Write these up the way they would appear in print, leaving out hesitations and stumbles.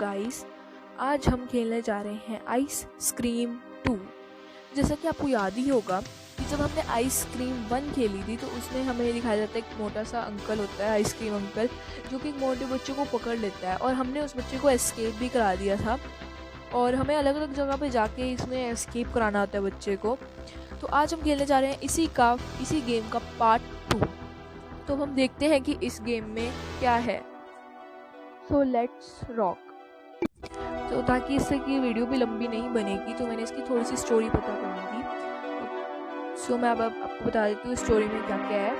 Guys, आज हम खेलने जा रहे हैं आइस क्रीम 2। जैसा कि आपको याद ही होगा कि जब हमने आइसक्रीम 1 खेली थी तो उसमें हमें दिखाया जाता है एक मोटा सा अंकल होता है, आइसक्रीम अंकल, जो कि एक मोटे बच्चे को पकड़ लेता है और हमने उस बच्चे को एस्केप भी करा दिया था और हमें अलग अलग जगह पे जाके इसमें एस्केप कराना होता है बच्चे को। तो आज हम खेलने जा रहे हैं इसी गेम का पार्ट 2। तो हम देखते हैं कि इस गेम में क्या है। So let's rock. तो ताकि इससे की वीडियो भी लंबी नहीं बनेगी तो मैंने इसकी थोड़ी सी स्टोरी पता करनी थी। सो मैं अब आपको बता देती हूँ स्टोरी में क्या क्या है।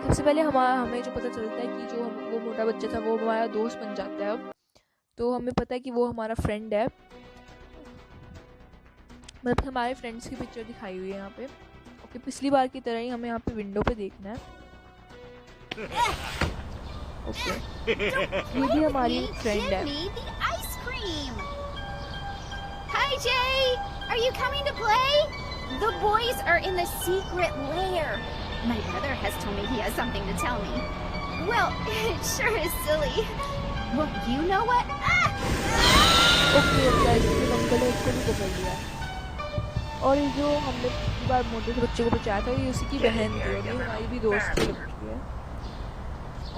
सबसे पहले हमें जो पता चलता है कि जो वो मोटा बच्चा था वो हमारा दोस्त बन जाता है। अब तो हमें पता है कि वो हमारा फ्रेंड है, मतलब हमारे फ्रेंड्स की पिक्चर दिखाई हुई है यहाँ पे। ओके, पिछली बार की तरह ही हमें यहाँ पे विंडो पे देखना है। ओके, ये भी हमारी फ्रेंड है। Hi Jay, are you coming to play? The boys are in the secret lair. My brother has told me he has something to tell me. Well, it sure is silly. Well, you know what? Okay guys, uncle ने इसको भी पकड़ लिया और ये जो हमने पिछली बार मोटे से बच्चे को बचाया था ये उसी की बहन थी और ये हमारी भी दोस्त थी लगती है।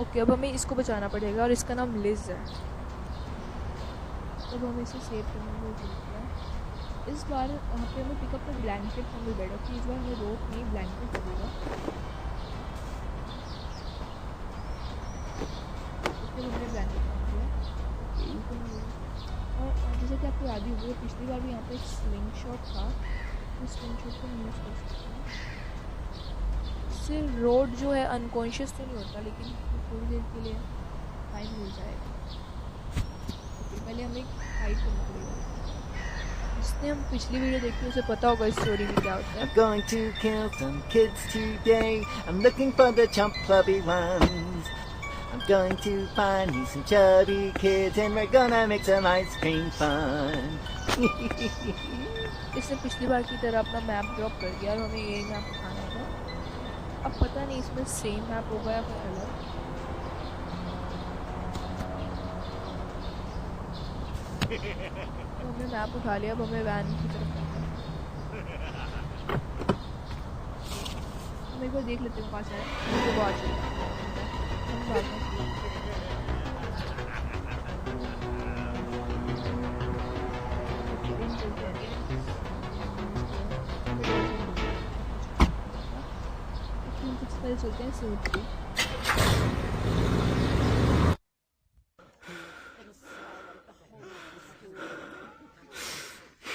ओके, अब हमें इसको बचाना पड़ेगा और इसका नाम लिज है। अब हमें इसे सेव करने में जरूरत है। इस बार यहाँ पे हमें pick up the blanket from the bed. Okay, इस बार हमें रोप नहीं ब्लैंकेट लगेगा। ओके, हमने ब्लैंकेट रख दिया। और जैसे कि आपको याद ही होगी पिछली बार भी यहाँ पे एक स्विंग शॉट था, उस स्विंग शॉट को हम यूज़ कर सकते हैं। इससे रोड जो है अनकॉन्शियस तो नहीं होता लेकिन थोड़ी देर के लिए टाइम मिल जाएगा। पहले हमें हाइड करना पड़ेगा। जिसने हम पिछली वीडियो देखी उसे पता होगा इस स्टोरी में क्या होता है। I'm going to kill some kids today. I'm looking for the chubby ones. I'm going to find me some chubby kids and we're gonna make some ice cream fun. इसने पिछली बार की तरह अपना मैप ड्रॉप कर दिया और हमें यही मैप उठाना होगा। अब पता नहीं इसमें सेम मैप होगा या फिर अलग। तो हमने मैप उठा लिया, अब हमें वैन की तरफ जाना है। हम एक बार देख लेते हैं पास है तो बहुत चलते हैं सिमेट्री।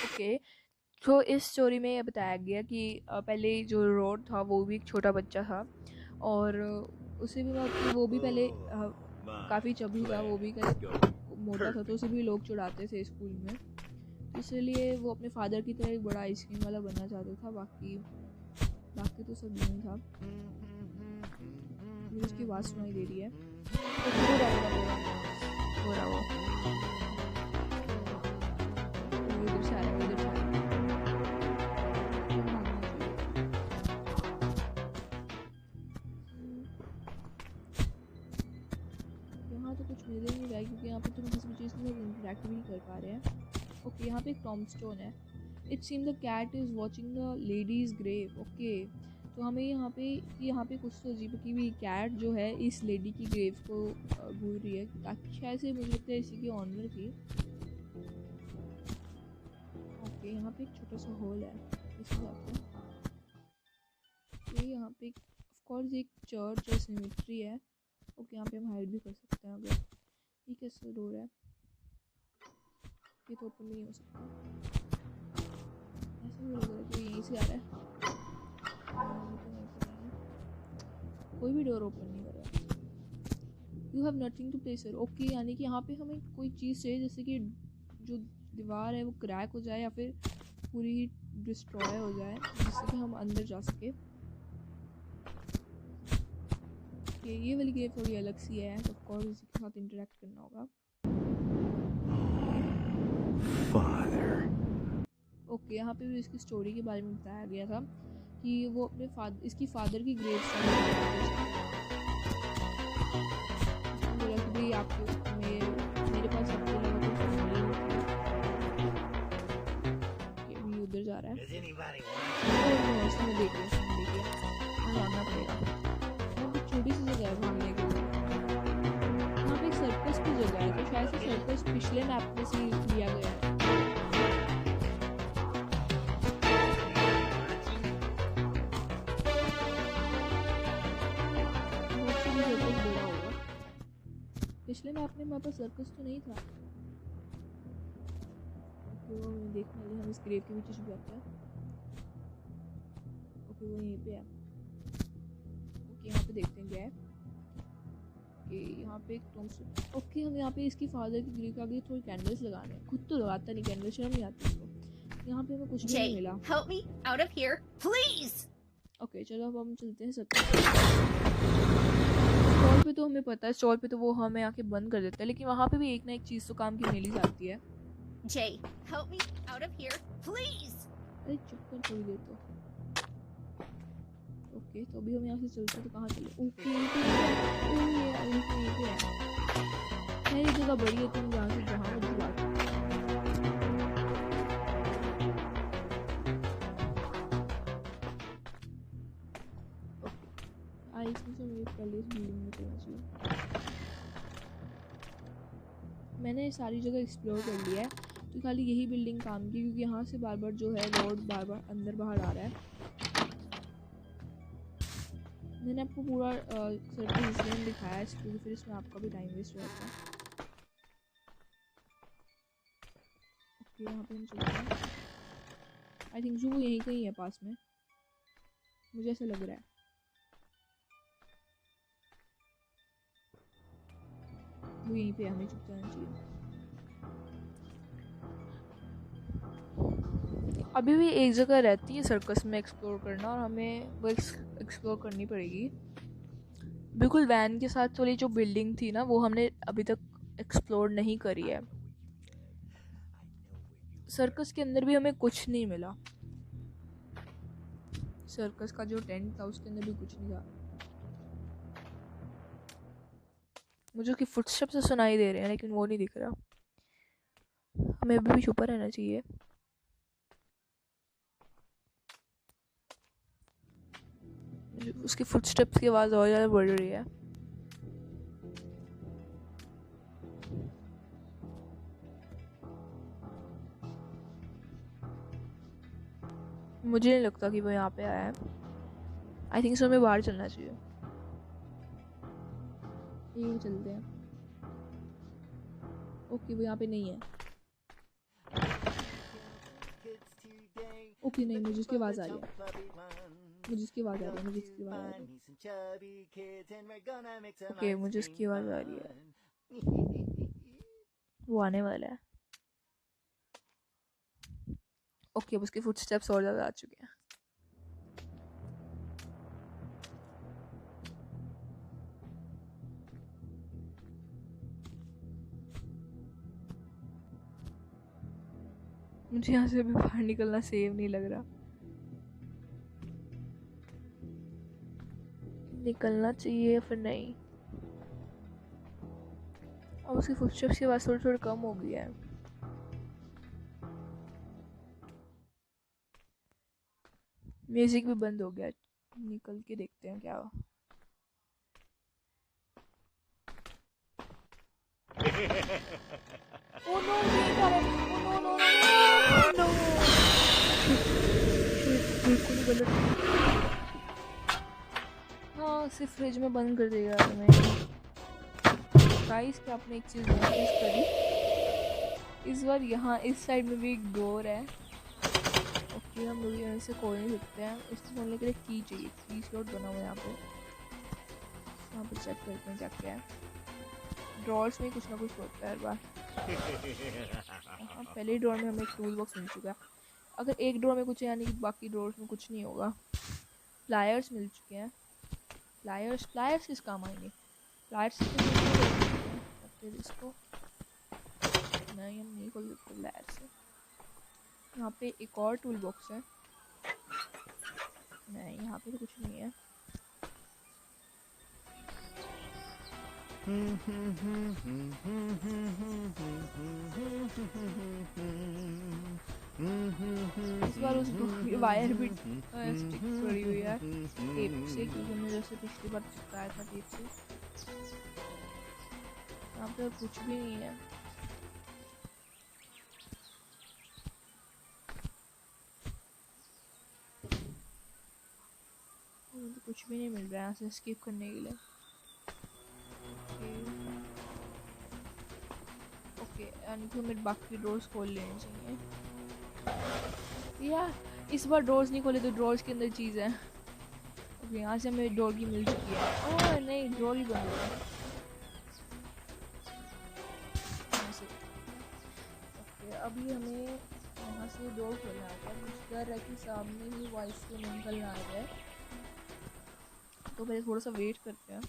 ओके, तो इस स्टोरी में ये बताया गया कि पहले जो रोड था वो भी एक छोटा बच्चा था और उसे भी वो भी पहले काफ़ी चबी था, वो भी मोटा था तो उसे भी लोग चिढ़ाते थे स्कूल में, इसलिए वो अपने फादर की तरह एक बड़ा आइसक्रीम वाला बनना चाहता था। बाकी तो सब नहीं था। मुझे उसकी आवाज़ सुनाई दे रही है हो रहा वो इधर से आ रहा है, इधर से आ रहा है। यहाँ तो कुछ मिल ही नहीं रहा है क्योंकि यहाँ पे तुम किसी भी चीज़ के साथ इंटरेक्ट भी नहीं कर पा रहे हैं। ओके, यहाँ पे एक टॉमस्टोन है। It seem the cat is watching the lady's grave. Okay, तो हमें यहाँ पे कुछ तो अजीब की भी कैट जो है इस लेडी की ग्रेव को घूर रही है ताकि शायद से मुझे लगता है इसी की ऑनर थी। ओके, यहाँ पे एक छोटा सा होल है इसमें जाते हैं। यहाँ पे ऑफ कोर्स एक चर्च और सिमेट्री है। ओके, यहाँ पे हम हाइड भी कर सकते हैं। अगर ये कैसे डोर है, ये तो ओपन भी नहीं हो सकता। ऐसा भी लग रहा है कि यहीं से आ रहा है। कोई भी डोर ओपन नहीं कर रहा। You have nothing to place here. Okay, यानी कि यहाँ पे हमें कोई चीज़ चाहिए जैसे कि जो दीवार है वो क्रैक हो जाए या फिर पूरी डिस्ट्रॉय हो जाए जिससे कि हम अंदर जा सके। ये वाली गेम थोड़ी अलग सी है, ऑफ कोर्स इसी के साथ इंटरेक्ट करना होगा। ओके, यहाँ पे भी इसकी स्टोरी के बारे में बताया गया था कि वो अपने इसकी फादर की ग्रेव बोला कि भाई आपको मेरे पास आपको लगा जा रहा है। Does anybody want? इसमें देखिए भागना पड़ेगा। यहाँ पे छोटी सी जगह है भागने के लिए। यहाँ पे एक सर्कस की जगह है, तो शायद से सर्कस पिछले मैप में से ही लिया गया है। पिछले मैप में हमारे पास सर्कस तो नहीं था। ओके वो देखने वाले हम इस ग्रेव के पीछे छुप जाते हैं। ओके वो यहीं पे है। ओके यहाँ पे देखते हैं क्या है। ओके यहाँ पे एक टॉम्स। ओके हम यहाँ पे इसकी फादर की ग्रेव के आगे थोड़ी कैंडल्स लगाने हैं। खुद तो लगाता नहीं कैंडल, शर्म नहीं आती इसको। यहाँ पे हमें कुछ भी नहीं Jay, मिला। help me out of here, please. Okay चलो अब हम चलते हैं सर्कस। स्टॉल पे तो हमें पता है, स्टॉल पे तो वो हमें आके बंद कर देता है, लेकिन वहाँ पे भी एक ना एक चीज़ तो काम की मिल ही जाती है। Jay, help me out of here, please. अरे चुप कर थोड़ी देर तो। ओके तो अभी हम यहाँ से चलते हैं, तो कहाँ चले? ओके यहीं पे है। खैर ये जगह बड़ी है, तुम यहाँ से जहाँ मर्जी बात। इसमें से मुझे पहले इस बिल्डिंग में चलना चाहिए। मैंने सारी जगह एक्सप्लोर कर लिया है, तो खाली यही बिल्डिंग काम की, क्योंकि यहाँ से बार बार जो है रोड बार बार अंदर बाहर आ रहा है। मैंने आपको पूरा सर्कल इसलिए दिखाया है क्योंकि फिर इसमें आपका भी टाइम वेस्ट हो जाता है। ओके यहाँ पे हम चलते हैं। आई थिंक जो वो यहीं कहीं है पास में, मुझे ऐसा लग रहा है। वो यहीं पे हमें चुप जाना चाहिए। अभी भी एक जगह रहती है सर्कस में एक्सप्लोर करना, और हमें वो एक्सप्लोर करनी पड़ेगी। बिल्कुल वैन के साथ वाली जो बिल्डिंग थी ना, वो हमने अभी तक एक्सप्लोर नहीं करी है। सर्कस के अंदर भी हमें कुछ नहीं मिला। सर्कस का जो टेंट था उसके अंदर भी कुछ नहीं था। मुझे उसकी फुटस्टेप्स सुनाई दे रहे हैं, लेकिन वो नहीं दिख रहा। हमें अभी भी छुपा रहना चाहिए। उसकी फुटस्टेप्स की आवाज़ और ज़्यादा बढ़ रही है। मुझे नहीं लगता कि वो यहाँ पे आया है। आई थिंक सो हमें बाहर चलना चाहिए। ये चलते हैं। ओके वो यहाँ पे नहीं है। ओके नहीं, मुझे उसकी आवाज़ आ रही है। मुझे उसकी आवाज़ आ रही है। ओके मुझे उसकी आवाज़ आ रही है। वो आने वाला है। ओके अब उसके फुटस्टेप्स और ज़्यादा आ चुके हैं। मुझे यहाँ से अभी बाहर निकलना सेफ नहीं लग रहा। निकलना चाहिए या फिर नहीं? अब उसकी फुटस्टेप्स की आवाज़ थोड़ी थोड़ी कम हो गई है। म्यूजिक भी बंद हो गया। निकल के देखते हैं क्या हुआ। Oh no, no, बिल्कुल गलत। हाँ सिर्फ फ्रिज में बंद कर देगा हमें। गाइस क्या आपने एक चीज़ नोटिस करी? इस बार यहाँ इस साइड में भी एक डोर है। ओके हम लोग यहाँ से खोल नहीं सकते हैं। इसको खोलने के लिए की चाहिए। की स्लॉट बना हुआ है यहाँ पे। यहाँ पे चेक करते हैं क्या क्या है। ड्रॉर्स में कुछ ना कुछ होता है हर बार। पहले ड्रॉर में हमें एक टूल बॉक्स मिल चुका है। अगर एक ड्रॉर में कुछ है यानी कि बाकी ड्रॉर्स में कुछ नहीं होगा। प्लायर्स मिल चुके हैं। प्लायर्स किस काम आएंगे? प्लायर्स फिर इसको नहीं, हम नहीं खोल सकते प्लायर से। यहाँ पे एक और टूल बॉक्स है। नहीं यहाँ पे तो कुछ नहीं है। इस बार उस वायर भी स्टिक पड़ी हुई है टेप से, क्योंकि हमने जैसे पिछली बार चिपकाया था टेप से। यहाँ पे कुछ भी नहीं है। मुझे कुछ भी नहीं मिल रहा है यहाँ से एस्केप करने के लिए। ओके यानी कि हमें बाकी डोर्स खोल लेने चाहिए। यार इस बार डोर्स नहीं खोले तो डोर्स के अंदर चीज़ है। ओके यहाँ से हमें डोर की मिल चुकी है। ओह नहीं, डोर ही बंद है। ओके अभी हमें यहाँ से डोर खोलना है। कुछ डर है कि सामने ही वॉइस को निकलना आ जाए, तो पहले थोड़ा सा वेट करते हैं,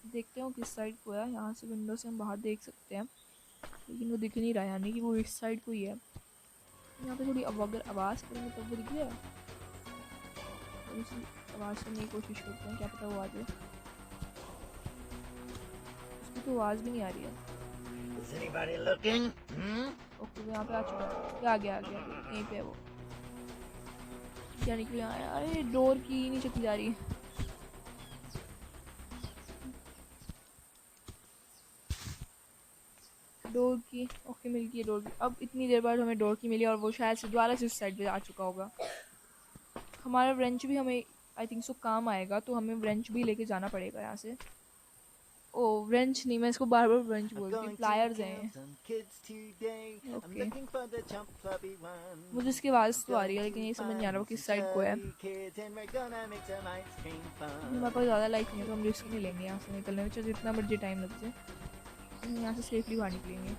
देखते हैं वो किस साइड को है। यहाँ से विंडो से हम बाहर देख सकते हैं, लेकिन वो दिख नहीं रहा है, यानी कि वो इस साइड को ही है। यहाँ पे थोड़ी अगर आवाज़ करेंगे तब वो दिख गया। थोड़ी सी आवाज़ सुनने की कोशिश करते हैं, क्या पता वो आ जाए। उसकी तो आवाज़ भी नहीं आ रही है। Is anybody looking? ओके वो यहाँ पे आ चुका है। क्या आ गया यहीं पे है वो। क्या निकले आया? अरे डोर की नहीं चकी जा रही है। डोर की ओके मिल गई है डोर की। अब इतनी देर बाद हमें डोर की मिली और वो शायद से दोबारा से उस साइड पे आ चुका होगा। हमारा व्रेंच भी हमें आई थिंक सो काम आएगा, तो हमें व्रेंच भी लेके जाना पड़ेगा यहाँ से। ओ व्रेंच नहीं, मैं इसको बार बार व्रेंच बोलती हूँ, प्लायर्स हैं। ओके मुझे इसकी आवाज़ तो आ रही है, लेकिन ये समझ नहीं आ रहा वो किस साइड को है। हमारे पास ज़्यादा लाइफ नहीं है, तो हम रिस्क नहीं लेंगे यहाँ से निकलने में, चाहे जितना मर्जी टाइम लग जाए। हम यहाँ से सेफली बाहर निकलेंगे।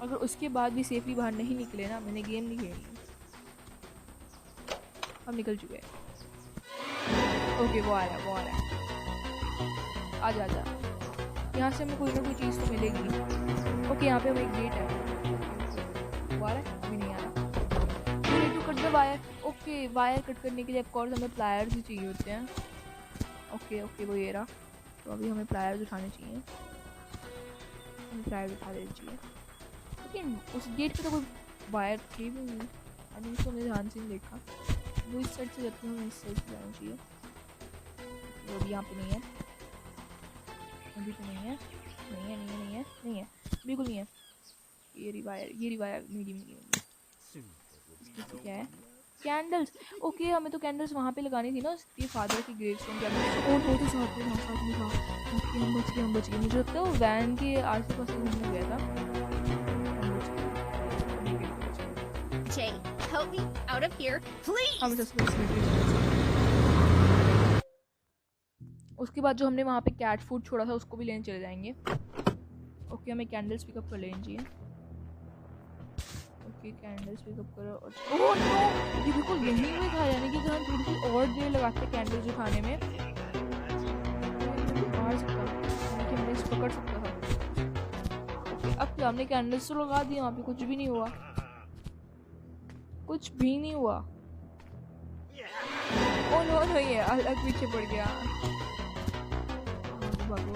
अगर उसके बाद भी सेफली बाहर नहीं निकले ना, मैंने गेम नहीं खेली। हम निकल चुके हैं। ओके वो आ रहा है। आजा यहाँ से हमें कोई ना कोई चीज़ तो मिलेगी। ओके यहाँ पे हमें एक गेट है। वो आ रहा है? अभी नहीं आ रहा। To cut the wire. Okay wire cut करने के लिए ऑफकोर्स हमें प्लायर्स ही चाहिए होते हैं। ओके वो ये रहा। तो अभी हमें प्लायर्स उठाने चाहिए। प्लायर्स उठा देनी चाहिए, लेकिन उस गेट पे तो कोई वायर थी भी नहीं। अभी इसको मैंने ध्यान से नहीं देखा। वो इस साइड से जाती हूँ, हमें इस साइड से जाना चाहिए। वो भी यहाँ पे नहीं है। अभी तो नहीं है बिल्कुल नहीं है। ये रिवायर मिली। क्या है? कैंडल्स। ओके हमें तो कैंडल्स वहाँ पे लगानी थी ना, ये फादर की ग्रेवस्टोन के आगे। और वो तो साथ में था। हम बच गए। मुझे लगता है वो वैन के आस पास घूमने गया था। Jay, help me out of here, please. उसके बाद जो हमने वहाँ पे कैट फूड छोड़ा था उसको भी लेने चले जाएंगे। ओके हमें कैंडल्स पिकअप कर लेनी चाहिए। ओके कैंडल्स पिकअप करो। ओह नो, ये बिल्कुल यहीं में था, यानी कि अगर हम थोड़ी सी और देर लगाते कैंडल्स उठाने में मार सकता था, यानी कि हमने इसको पकड़ सकता था। ओके अब क्या, हमने कैंडल्स तो लगा दिए, वहाँ पे कुछ भी नहीं हुआ। ओह नो ये अलग पीछे पड़ गया। भागो।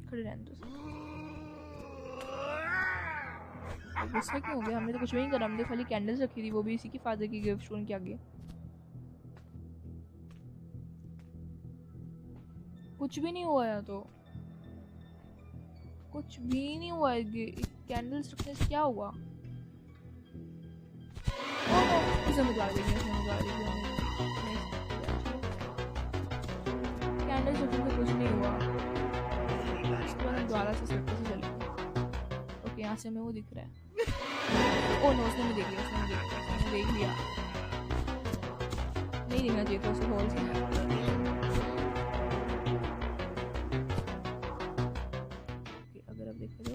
खड़े रहने दो। गुस्सा क्यों हो गया? हमने तो कुछ भी नहीं करा, हमने खाली कैंडल्स रखी थी, वो भी इसी की फादर की ग्रेवस्टोन के आगे। कुछ भी नहीं हुआ है, तो कुछ भी नहीं हुआ है। कैंडल्स रखने से क्या हुआ? कैंडल्स रखने से कुछ नहीं हुआ। इसके बाद हम दोबारा से सड़क से चलेंगे। ओके यहाँ से हमें वो दिख रहा है। ओह नो, उसने देख लिया। नहीं दिखना चाहिए था उसे होल से। अगर आप देखें तो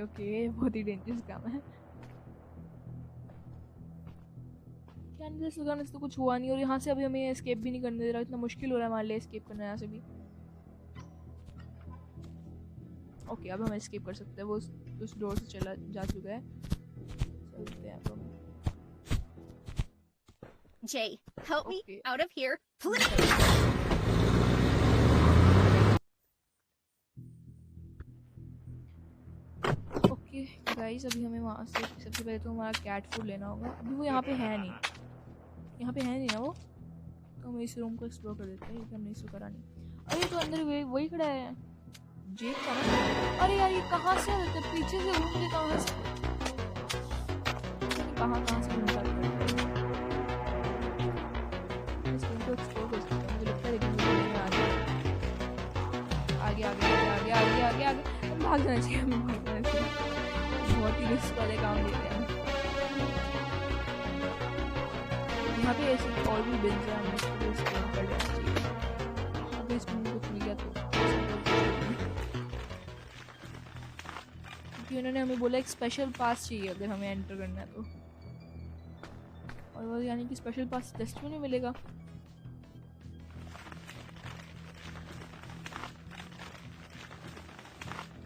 ओके बहुत ही डेंजरस काम है। कैंडल्स लगाने से तो कुछ हुआ नहीं, और यहाँ से अभी हमें एस्केप भी नहीं करने दे रहा। इतना मुश्किल हो रहा है हमारे लिए एस्केप करना यहाँ से भी। ओके अब हम एस्केप कर सकते हैं, वो उस डोर से चला जा चुका है। चलते हैं अब हम। Jay, help me Okay. out of here, please. Okay guys, अभी हमें वहाँ से सबसे पहले तो हमारा कैट फूड लेना होगा। अभी वो यहाँ पे है नहीं, यहाँ पे है नहीं ना वो, तो हम इस रूम को एक्सप्लोर कर देते हैं, क्योंकि हमने इसको करा नहीं। अरे तो अंदर वही खड़ा है जेक समझ। अरे यार ये कहाँ से आते, पीछे से घूम के कहाँ से घूमता है। इस रूम को एक्सप्लोर कर सकते हैं, मुझे लगता है, लेकिन मुझे नहीं आ रहा। आगे आगे आगे आगे आगे आगे आगे हम भाग जाना चाहिए, हमें भाग जाना चाहिए। बहुत ही रिस्क वाले काम ले रहे हैं यहाँ पे। ऐसे और भी बिल्स हैं, हमें इसको एक्सप्लोर कर लेना चाहिए। अगर इसमें कुछ मिल गया तो क्योंकि उन्होंने हमें बोला एक स्पेशल पास चाहिए अगर हमें एंटर करना है तो, और वो यानी कि स्पेशल पास टेस्ट में नहीं मिलेगा।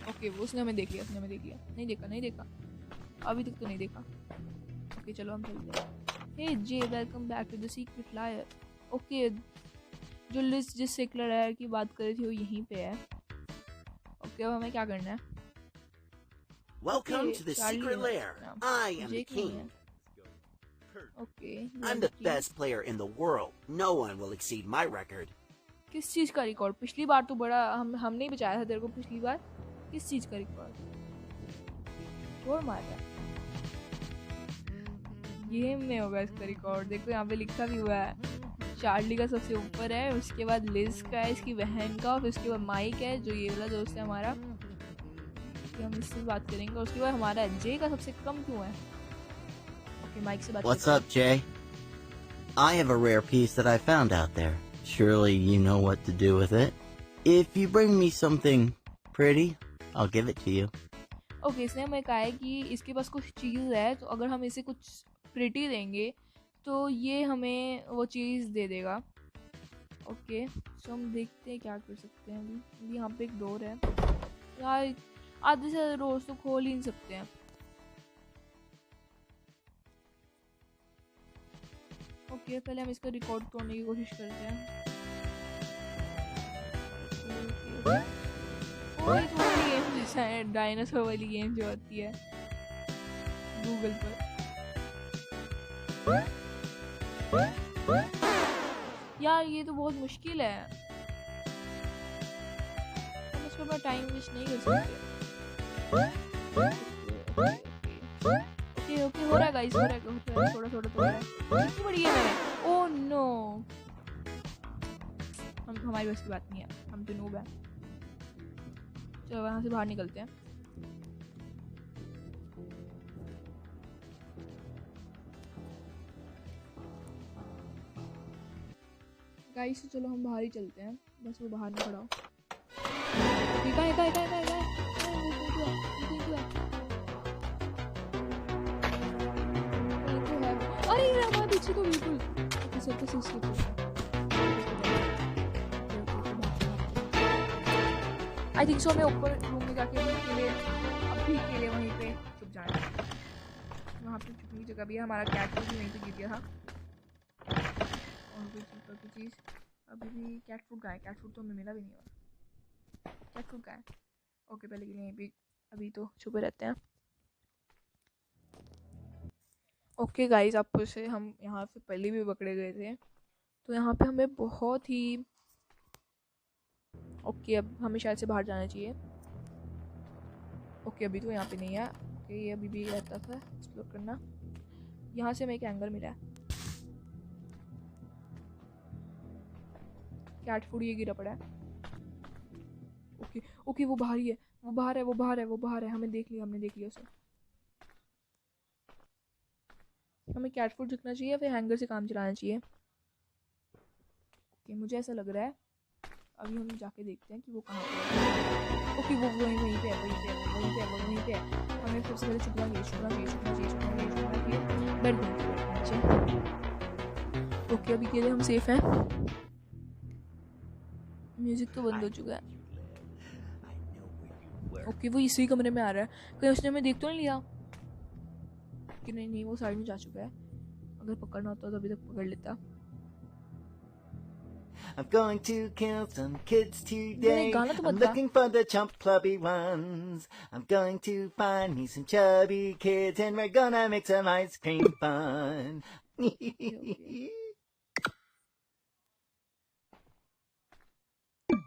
ओके वो उसने हमें देख लिया, उसने हमें देख लिया। नहीं देखा अभी तक तो नहीं देखा। ओके चलो हम चलते हैं। Hey J, welcome back to the secret liar. Okay जो लिस्ट जिस सीक्रेट लायर की बात कर रही थी वो यहीं पे है। ओके अब हमें क्या करना है? Welcome to the secret lair. I am the king. Okay I'm the best player in the world. No one will exceed my record. किस चीज का रिकॉर्ड? पिछली बार तो बड़ा हमने ही बचाया था तेरे को पिछली बार। किस चीज का रिकॉर्ड? और मारा गेम में होगा इसका रिकॉर्ड। देखो यहाँ पे लिखा भी हुआ है, चार्ली का सबसे ऊपर है, उसके बाद लिज का है, इसकी बहन का, और फिर उसके बाद माइक है जो ये वाला दोस्त है हमारा, कि हम इससे बात करेंगे। और उसके बाद हमारा जे का सबसे कम क्यों है? ओके माइक से बात What's करते up, Jay? I have a rare piece that I found out there. Surely you know what to do with it. If you bring me something pretty, I'll give it to you. Okay इसने हमें कहा है कि इसके पास कुछ चीज़ है, तो अगर हम इसे कुछ प्रिटी देंगे तो ये हमें वो चीज़ दे देगा। ओके सो हम देखते हैं क्या कर सकते हैं। अभी यहाँ पे एक डोर है यार, आधे से डोर तो खोल ही नहीं सकते हैं। ओके पहले हम इसका रिकॉर्ड तोड़ने की कोशिश करते हैं। ओके तो वाली गेम जैसा है, डायनासोर वाली गेम जो होती है गूगल पर। यार ये तो बहुत मुश्किल है, हम इसको अपना टाइम वेस्ट नहीं कर सकते। ओके ओके हो रहा है गाइस, हो रहा है थोड़ा थोड़ा तो हो रहा है। कितनी बड़ी गेम है? ओह नो, हम हमारी बस की बात नहीं है, हम तो नूब हैं। चलो वहाँ से बाहर निकलते हैं। गाइस चलो हम बाहर ही चलते हैं, बस वो बाहर नहीं खड़ा हो। अरे ये हमारे पीछे तो बिल्कुल आई थिंक सो हमें ऊपर रूम में जाके अभी के लिए वहीं पे छुप जाना है। वहाँ पे छुपने की जगह भी है, हमारा कैट भी वहीं पे गिर गया था। और कोई चीज़ अभी भी कैट फूड का है, कैट फूड तो हमें मिला भी नहीं हुआ। कैट फूड का है ओके, पहले के लिए यहीं पे अभी तो छुपे रहते हैं। ओके गाइस आपको से हम यहाँ से पहले भी पकड़े गए थे, तो यहाँ पे हमें बहुत ही ओके अब हमें शायद से बाहर जाना चाहिए। ओके अभी तो यहाँ पे नहीं है। ओके ये अभी भी रहता था एक्सप्लोर करना। यहाँ से हमें एक एंगल मिला है, कैट फूड ये गिरा पड़ा है। ओके ओके वो बाहर ही है, वो बाहर है, वो बाहर है, वो बाहर है। हमें देख लिया, हमने देख लिया उसे। हमें कैट फूड झुकना चाहिए, फिर हैंगर से काम चलाना चाहिए। ओके मुझे ऐसा लग रहा है, अभी हम जाके देखते हैं कि वो कहाँ पे है। ओके वो वहीं पे है। हमें सबसे पहले छुपना चाहिए। बैठ नीचे। ओके अभी के लिए हम सेफ हैं। म्यूजिक तो बंद हो चुका है। ओके वो इसी कमरे में आ रहा है, कहीं उसने हमें देख तो नहीं लिया कि नहीं वो साइड में जा चुका है। अगर पकड़ना होता तो अभी तक पकड़ लेता। I'm going to kill some kids मैंने today. गाना तो I'm मत गा। looking for the chump clubby ones. I'm going to find me some chubby kids and we're gonna make some ice cream fun.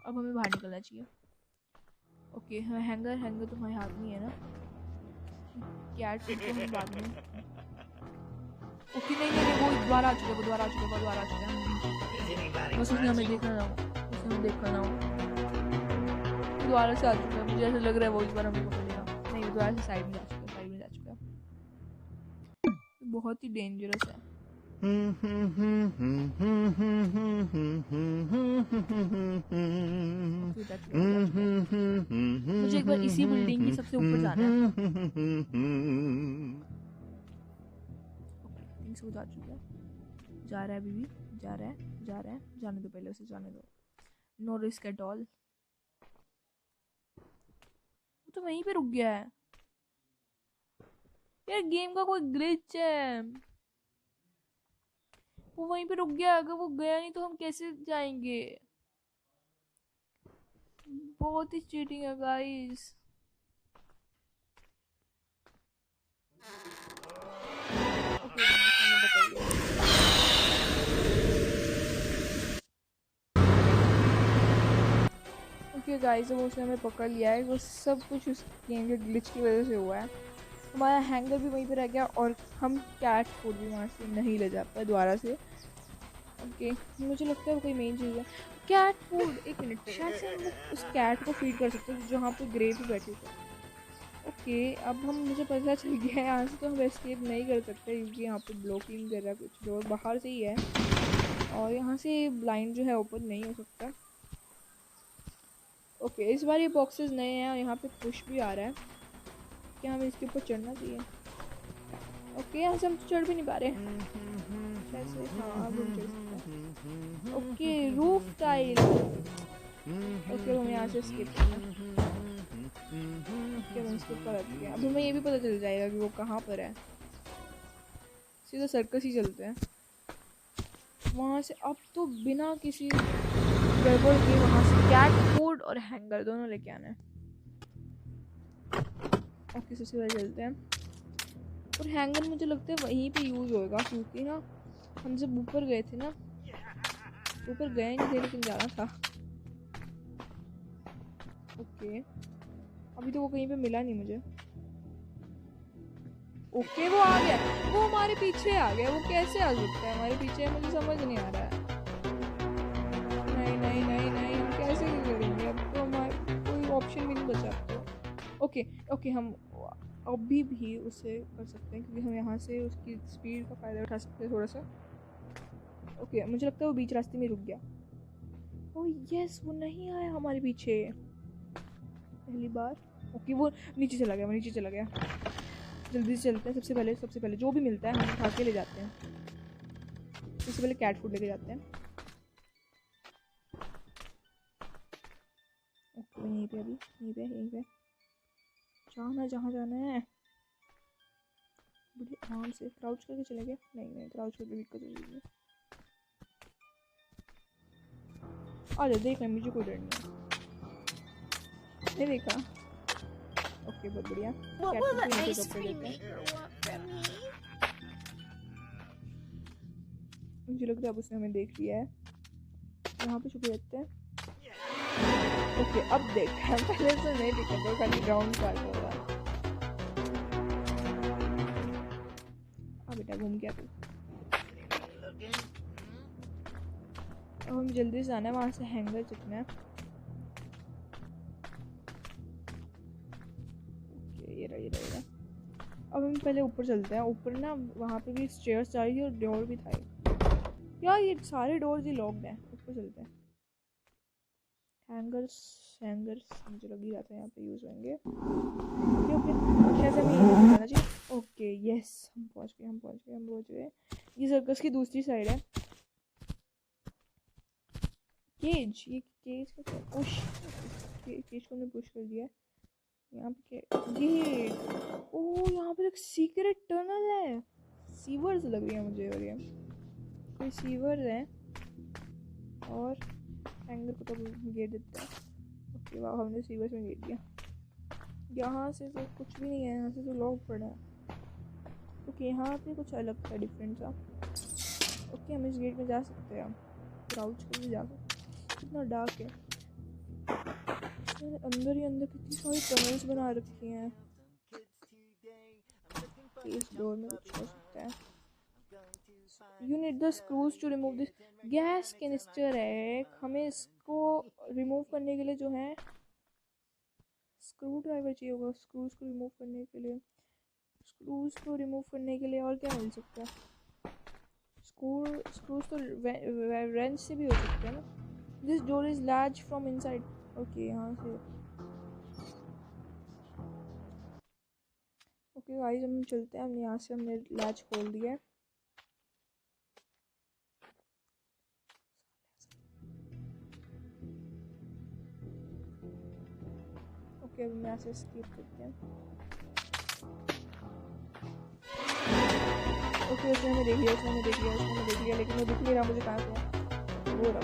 अब हमें बाहर निकलना चाहिए। ओके हैंगर हैंगर तुम्हारे हाथ में है ना? कैट फूड को हम बाद में। ओके नहीं नहीं नहीं, वो दोबारा आ चुका है, वो दोबारा आ चुका है, वो दोबारा आ चुका है। बस उसने हमें देखना ना हो, उसने हमें देखना ना हो। दोबारा से आ चुका है, मुझे ऐसा लग रहा है वो इस बार हमें पकड़ेगा। नहीं, वो दोबारा से साइड में जा चुका है, साइड में जा चुका है। बहुत ही डेंजरस है। मुझे एक बार इसी बिल्डिंग की सबसे ऊपर जाना है। ओके से जा चुका है, जा रहा है अभी भी, जा रहा है, जा रहा है, जाने दो पहले उसे, जाने दो। No risk at all. वो तो वहीं पे रुक गया है यार, गेम का कोई ग्लिच है। वो वहीं पे रुक गया, अगर वो गया नहीं तो हम कैसे जाएंगे? बहुत ही चीटिंग है गाइस। ओके गाइस, अब उसने हमें पकड़ लिया है। वो सब कुछ उस गेम के ग्लिच की वजह से हुआ है। हमारा हैंगर भी वहीं पे रह गया और हम कैट फूड भी वहाँ से नहीं ले जा पाए दोबारा से। ओके मुझे लगता है वो कोई मेन चीज़ है कैट फूड। एक मिनट, शायद से हम उस कैट को फीड कर सकते हैं जहाँ पे ग्रे पे बैठे थे। ओके अब हम, मुझे पता चल गया है यहाँ से तो हम एस्केप नहीं कर सकते क्योंकि यहाँ पे ब्लॉकिंग कर रहा है, कुछ डोर बाहर से ही है और यहाँ से ब्लाइंड जो है ओपन नहीं हो सकता। ओके इस बार ये बॉक्सेस नए हैं और यहाँ पे पुश भी आ रहा है। क्या हमें इसके ऊपर चढ़ना चाहिए? ओके यहाँ से हम तो चढ़ भी नहीं पा रहे कैसे? हाँ अब हम चढ़ सकते हैं। Okay roof tile. ओके हम यहाँ से स्किप करना। ओके हम इसके ऊपर आ चुके हैं। अब हमें ये भी पता चल जाएगा कि वो कहाँ पर है। सीधा सर्कस ही चलते हैं वहाँ से। अब तो बिना किसी गड़बड़ के वहाँ से कैट फूड और हैंगर दोनों लेके आना है। ओके सबसे पहले चलते हैं और हैंगर मुझे लगता है वहीं पे यूज़ होएगा क्योंकि ना हम जब ऊपर गए थे ना, ऊपर गए नहीं थे लेकिन जाना था। ओके अभी तो वो कहीं पे मिला नहीं मुझे। ओके वो आ गया, वो हमारे पीछे आ गया। वो कैसे आ सकता है हमारे पीछे? मुझे समझ नहीं आ रहा है। नहीं नहीं नहीं नहीं हम कैसे करेंगे? अब तो हमारे कोई ऑप्शन भी नहीं बचा तो। ओके ओके हम अभी भी उसे कर सकते हैं क्योंकि हम यहाँ से उसकी स्पीड का फ़ायदा उठा सकते हैं थोड़ा सा। ओके मुझे लगता है वो बीच रास्ते में रुक गया। ओह यस वो नहीं आया हमारे पीछे पहली बार। ओके वो नीचे चला गया, वो नीचे चला गया। जल्दी से चलते हैं। सबसे पहले जो भी मिलता है हम उठा के ले जाते हैं। सबसे पहले कैट फूड लेके जाते हैं। ओके यहीं पे अभी यहीं पे जाना जहाँ जाना है। बड़े आराम से क्राउच करके चले गए। नहीं क्राउच करके दिक्कत हो जाएगी। अरे देख मुझे कोई डर नहीं है। नहीं देखा। ओके बहुत बढ़िया। What will the ice cream maker want from me? मुझे लगता है अब उसने हमें देख लिया है। यहाँ पे छुपे रहते हैं। ओके अब देखते हैं। पहले से नहीं दिखा तो खाली ग्राउंड पार कर रहा। अब बेटा घूम गया तू। अब हम जल्दी से आना है, वहाँ से हैंगर चुकना है। ओके ये रहा। अब हम पहले ऊपर चलते हैं। ऊपर ना वहाँ पे भी स्टेयर्स जा रही थी और डोर भी था यार। ये सारे डोर्स ही लॉक्ड हैं। ऊपर चलते हैं। हैंगर्स मुझे लग ही रहा था यहाँ पे यूज़ होंगे। ओके कैसे हमें यहीं जाना चाहिए? ओके यस हम पहुँच गए। ये सर्कस की दूसरी साइड है। केज, ये केज का पुश, केज को हमने पुश कर दिया। यहाँ पे गेट। ओह यहाँ पे एक सीक्रेट टनल है। सीवर्स लग रही है मुझे, और ये कोई सीवर है और एंगर को तो गेट देता है। ओके वाह, हमने सीवर्स में गेट दिया। यहाँ से तो कुछ भी नहीं है, यहाँ से तो लॉक पड़ा है। ओके यहाँ पे कुछ अलग था, डिफरेंट सा। ओके हम इस गेट में जा सकते हैं, क्राउच कर भी जा सकते हैं। कितना डार्क है, अंदर ही अंदर कितनी सारी टनल्स बना रखी हैं। इस डोर में कुछ हो सकता है। You need the screws to remove this gas canister है। हमें इसको रिमूव करने के लिए जो है स्क्रू ड्राइवर चाहिए होगा। स्क्रूज को रिमूव करने के लिए, स्क्रूज को रिमूव करने के लिए और क्या मिल सकता है? स्क्रूज तो रेंच से भी हो सकता है ना। This door is large from inside. Okay यहाँ से ओके गाइस हम चलते हैं। हमने यहाँ से हमने लैच खोल दिया है। ओके अब हम यहाँ से स्किप करते हैं। ओके उसने हमें देख लिया, उसने देख लिया, लेकिन वो दिख नहीं रहा मुझे कहाँ से। वो रहा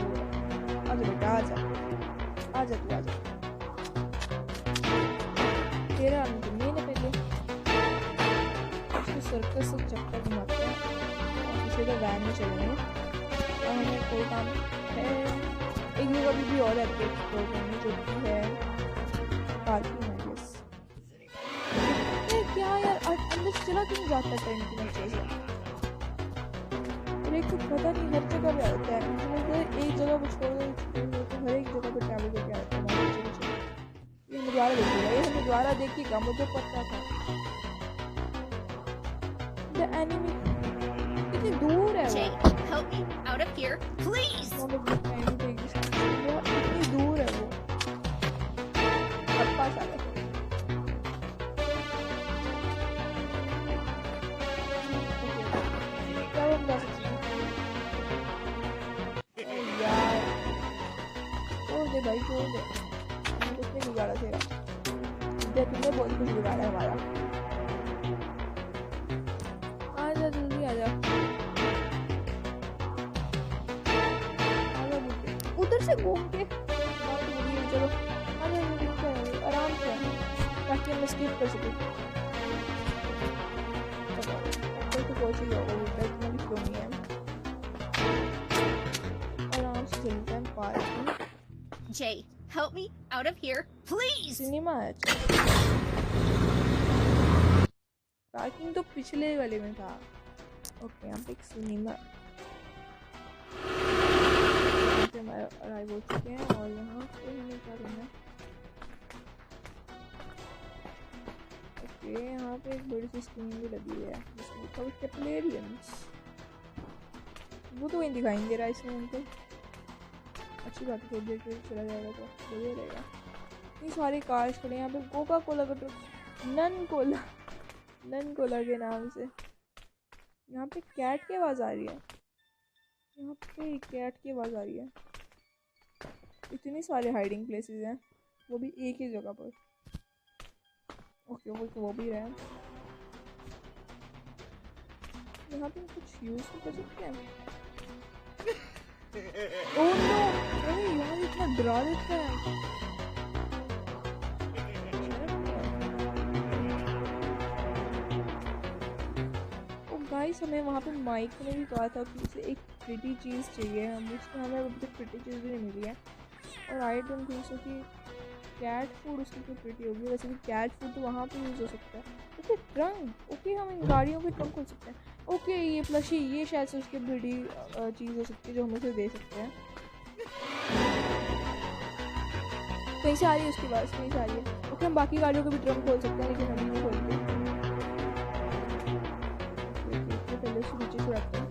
आजा बेटा, आजा तू आजा। तेरा नहीं ना पहले उसको सर्कस से चक्कर घुमाते हैं और इसे तो वैन में चलेंगे और हमें कोई काम है। एक जगह भी और है जो कि है पार्किंग है। क्या यार अंदर चला क्यों जाता है टेंट के नीचे से? एक तो पता नहीं हर जगह पे आता है। एक जगह पर छोड़ दो तो हर एक जगह पर ट्रैवल करके आता है। ये हमें द्वारा देखिएगा, ये हमें द्वारा देखिएगा, मुझे पता था। The enemy कितनी दूर है Jay, help me out of here, please. कितनी दूर है वो। अब पास आ गया। भाई छोड़ दे, कुछ नहीं बिगाड़ा तेरा। तुमने बहुत कुछ बिगाड़ा है हमारा। आजा जल्दी आजा, उधर से घूम के चलो आजा आराम से, ताकि हम स्किप कर सकें। तो पहुंच ही जाओगे, इतना भी स्लो नहीं है। आराम से चलते हैं parking. Jay, help me out of here, please. Cinema है। पार्किंग तो पिछले वाले में था। ओके यहाँ पे एक सिनेमा हमारा अराइव हो चुके हैं और यहाँ पे हमें क्या करना है? ओके यहाँ पे एक बड़ी सी स्क्रीन भी लगी है जिसमें लिखा हुआ कैपिलेरियंस। वो तो वहीं दिखाई नहीं दे रहा है इसमें हमको। अच्छी बात है, थोड़ी देर के चला जाएगा तो बढ़िया रहेगा। इतनी सारी कार्स खड़े हैं यहाँ पे। कोका कोला का ट्रक, नन कोला के नाम से। यहाँ पे कैट की आवाज़ आ रही है, यहाँ पे कैट की आवाज़ आ रही है। इतनी सारे हाइडिंग प्लेसेस हैं, वो भी एक ही जगह पर। ओके वो भी है। यहाँ पे कुछ यूज़ कर सकते हैं। ओह नो, अरे यार इतना डरा देता है। ओ गाइस हमें वहाँ पे माइक ने भी कहा था कि उसे एक प्रिटी चीज़ चाहिए। हमें अभी तक प्रिटी चीज़ भी नहीं मिली है। और आई डोंट थिंक सो कि कैट फूड उसकी कोई प्रिटी होगी। वैसे भी कैट फूड तो वहाँ पे यूज़ हो सकता है। ओके ट्रंक, ओके हम इन गाड़ियों के ट्रंक खोल सकते हैं। ओके ये प्लशी, ये शायद से उसकी बड़ी चीज़ हो सकती है जो हम उसे दे सकते हैं। कहीं से आ रही है उसकी आवाज़, कहीं से आ रही है। ओके हम बाकी गाड़ियों के भी ट्रंक खोल सकते हैं, लेकिन अभी नहीं खोलते। पहले उसको नीचे छुड़ाते हैं।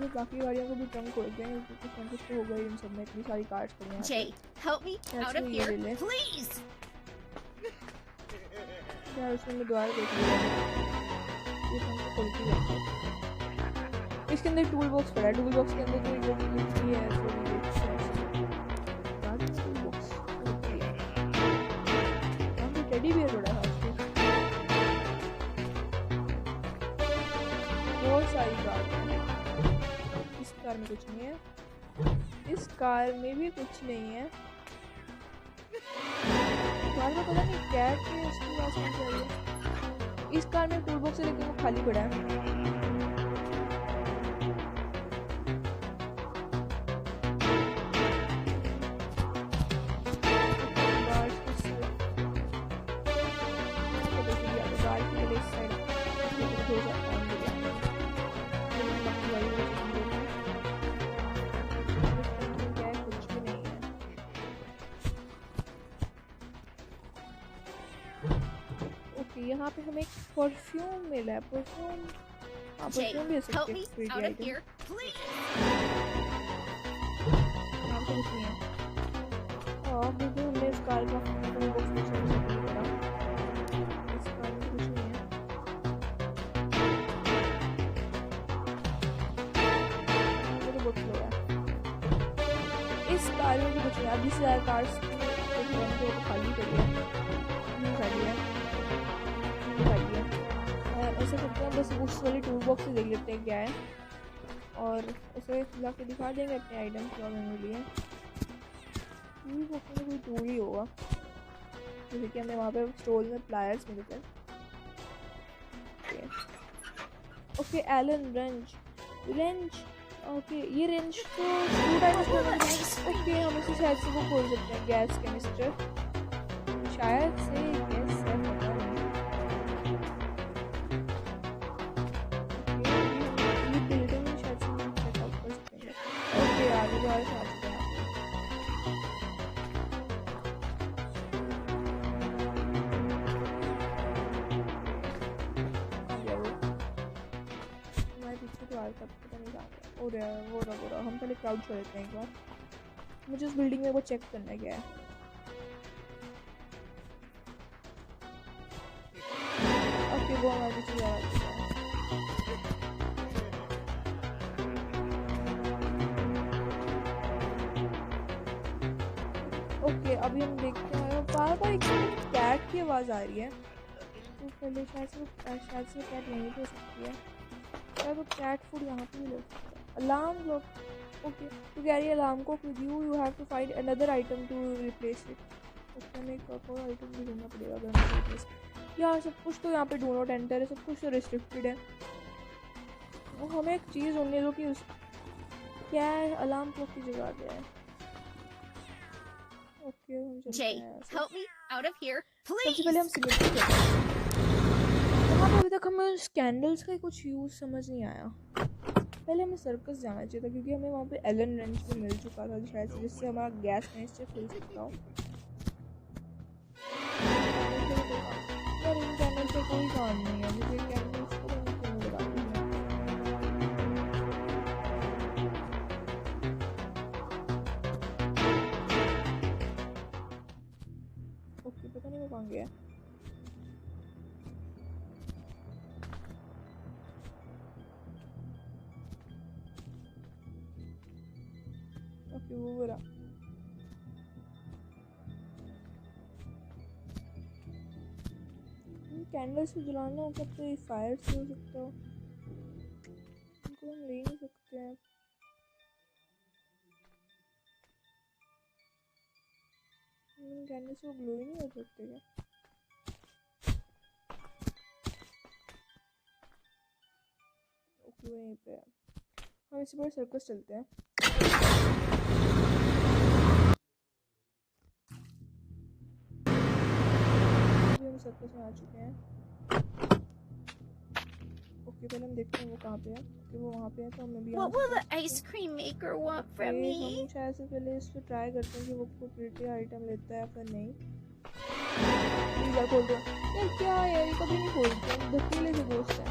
बाकी गाड़ियों को भी ट्रंक खोलते हैं क्योंकि कुछ तो होगा ही इन सब में। इतनी सारी कार्स खड़ी हैं। Jay, help me out of here, please. यार उसने मैं द्वार देख लिया। ये ट्रंक को खोलती है। इसके अंदर टूल बॉक्स पड़ा है। टूल बॉक्स के अंदर जो है टूल बॉक्स टेडी बियर बड़ा है उसके। बहुत सारी कार है। इस कार में कुछ नहीं है, इस कार में भी कुछ नहीं है। कार में पता नहीं कैट है, उसकी आवाज कौन सी आ रही है। इस कार में टूल बॉक्स है लेकिन वो खाली पड़ा है। यहाँ पे हमें एक परफ्यूम मिला है। परफ्यूम, हाँ Jay, परफ्यूम भी हो help सकती me है sweet out of item. here, please. यहाँ पे कुछ नहीं है। और बिल्कुल हमने इस कार का टूल बॉक्स में से नहीं करा। इस कार में कुछ नहीं है। ये तो बहुत स्लो है। इस कार में भी कुछ नहीं है। अभी से कार्स खाली पड़ी है, नहीं खाली है, नहीं खाली है। ऐसा करते हैं, बस उस वाली टूल बॉक्स से देख लेते हैं क्या है और उसे ला के दिखा देंगे अपने आइटम क्या हमें लिए। टूल बॉक्स में कोई टूल ही होगा, जैसे कि हमें वहाँ पे स्टोर में प्लायर्स मिलते हैं। ओके एलन रेंज ओके, ये रेंज तो स्क्रू ड्राइवर। ओके हम इसे शायद से वो खोल सकते हैं, गैस कैनिस्टर शायद से, गैस है पता नहीं। ये बिल्डिंग में शायद से हम सेटअप कर सकते हैं। ओके आगे बाहर से आ चुके हैं। हमारे पीछे तो आ तब पता नहीं कहाँ गया। हो रहा है, वो रहा। हम पहले क्राउड छोड़ देते हैं एक बार। मुझे उस बिल्डिंग में वो चेक करना है क्या है। ओके वो हमारे पीछे जा रहा है। ओके अभी हम देखते हैं, बार एक कैट की आवाज़ आ रही है। तो पहले शायद से कैट यहीं पे हो सकती है। शायद वो कैट फूड यहाँ पे भी ले सकता है। अलार्म क्लॉक, ओके तो कह रही है alarm clock with you have to find another item to replace it. Okay हमें एक और आइटम भी ढूंढना पड़ेगा अगर हमें रिप्लेस। यार सब कुछ तो यहाँ पे डू नॉट एंटर है, सब कुछ तो रिस्ट्रिक्टेड है। वो हमें एक चीज़ ढूंढने दो कि उस क्या है, अलार्म क्लॉक की जगह पे है। ओके हम चलते Jay, हैं। help me out of here, सबसे please. पहले हम सिगरेट पीते हैं। वहाँ पे अभी तक हमें उस कैंडल्स का कुछ यूज़ समझ नहीं आया। पहले हमें सर्कस जाना चाहिए था क्योंकि हमें वहाँ पे एलन रेंज भी मिल चुका था शायद से, जिससे हमारा गैस कैनिस्टर खुल सकता हो। यार इन कैंडल्स का कोई काम नहीं है, मुझे कैंडल्स को मैं क्यों बताती हूँ। ओके पता नहीं वो कहाँ गया। ओके वो रहा। कैंडल्स को जलाना होगा तो फायर से हो सकता हो, इनको हम ले नहीं सकते हैं। कैंडल्स को ग्लो ही नहीं हो सकते क्या? ओके वहीं पे हम इसी पर सर्कस चलते हैं। हम सर्कस में आ चुके हैं। ओके पहले हम देखते हैं वो कहाँ पे है। ओके वो वहाँ पे है तो हमें भी What will the ice cream maker want from me? हम शायद से पहले इसको ट्राई करते हैं कि वो कोई प्रिटी आइटम लेता है फिर नहीं। खोल दो यार, क्या यार ये कभी नहीं खोलते, धकेले से दोस्त है।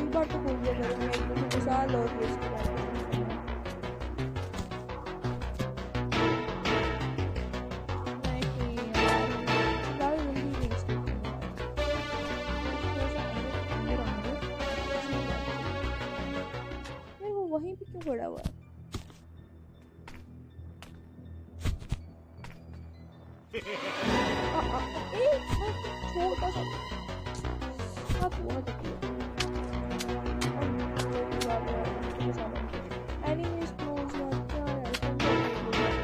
एक बार तो खोल दिया करेंगे, एकदम से साल और फिर इसके बाद वहीं पे क्यों पड़ा हुआ है? छोटा सा हाथ हुआ एनिमीज क्लोज यार क्या है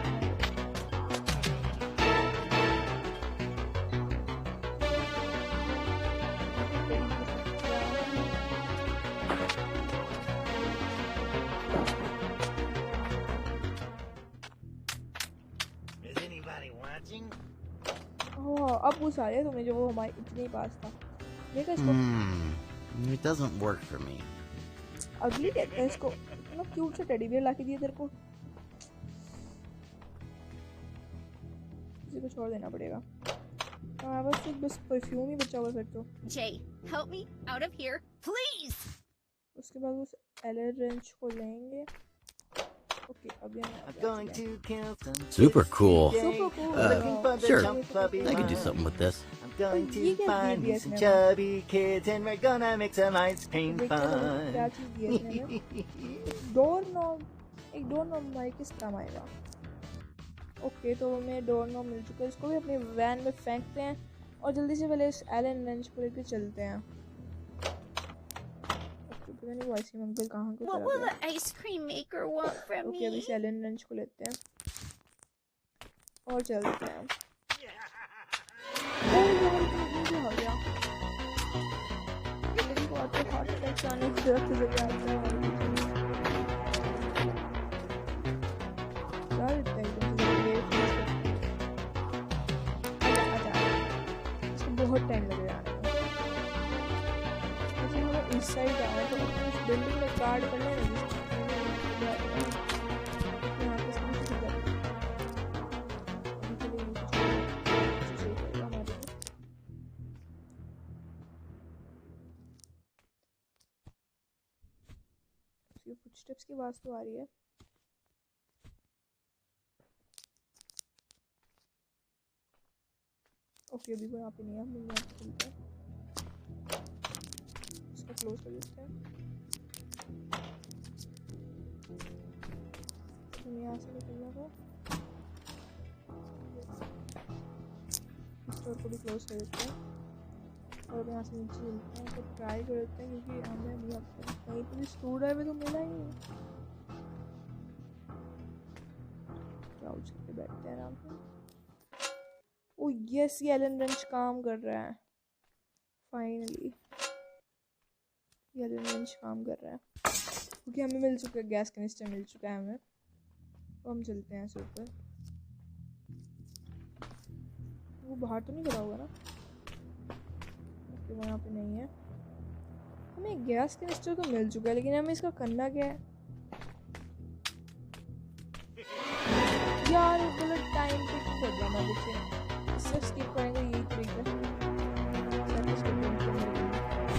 Is anybody watching? अब वो सारे तुम्हें जो वो हमारे इतने ही पास था देखा इसको It doesn't work for me. अगली कहता है इसको इतना क्यूट सा टेडी बियर लाके दिया तेरे को किसी को छोड़ देना पड़ेगा बस परफ्यूम ही बचा हुआ फिर तो Jay, help me out of here, please. उसके बाद उस एलर रेंच को लेंगे ओके अभी I'm going to kill some Super kids cool. today. Super cool. Looking for the Sure. chump clubby I could do ones. something with this. I'm going ये to क्या find me BBS some में? chubby kids and we're gonna make some ice cream देखते हैं fun. क्या चीज़ दी है इसने door knob एक door knob हमारे किस काम आएगा ओके तो हमें डोर नॉब मिल चुका है इसको भी अपने वैन में फेंकते हैं और जल्दी से पहले इस एलन रेंच को लेकर चलते हैं ओके पता नहीं वो आइसक्रीम अंकल कहाँ को What चला will गया the ice cream maker want from okay अभी me? इस एलन रेंच को लेते हैं और चलते हैं ओह यार मुझे हो गया लेकिन बहुत हॉट अटैक आने की जरूरत जरूर आता है यार इतना एकदम से ये इसको बहुत टाइम लगेगा आने में वैसे हमें इस साइड आना है तो अपने इस बिल्डिंग में गार्ड कर लेना यहाँ पे सब कुछ इधर अभी के लिए कुछ सही रहेगा हमारे लिए उसकी फुटस्टेप्स की आवाज़ तो आ रही है ओके अभी वो यहाँ पे नहीं है हम यहाँ पे चलते हैं इसको क्लोज कर देते हैं हमें यहाँ से निकलना है स्टोर को भी क्लोज कर देते हैं और अब यहाँ से नीचे चलते हैं तो ट्राई कर देते हैं क्योंकि हमें अभी कहीं पर भी स्क्रू ड्राइवर तो मिला ही नहीं क्राउच करके बैठते हैं आराम से ओ यस ये एलन रेंच काम कर रहा है फाइनली ये एलन रेंच काम कर रहा है क्योंकि हमें मिल चुका है गैस कनिस्टर मिल चुका है हमें तो हम चलते हैं ऐसे ऊपर वो बाहर तो नहीं खड़ा हुआ ना ओके वो यहाँ पे नहीं है हमें गैस कनिस्टर तो मिल चुका है लेकिन हमें इसका करना क्या है यार बुलेट टाइम पे खोल जाना पीछे सिर्फ स्किप करेंगे यही तरीका सब skip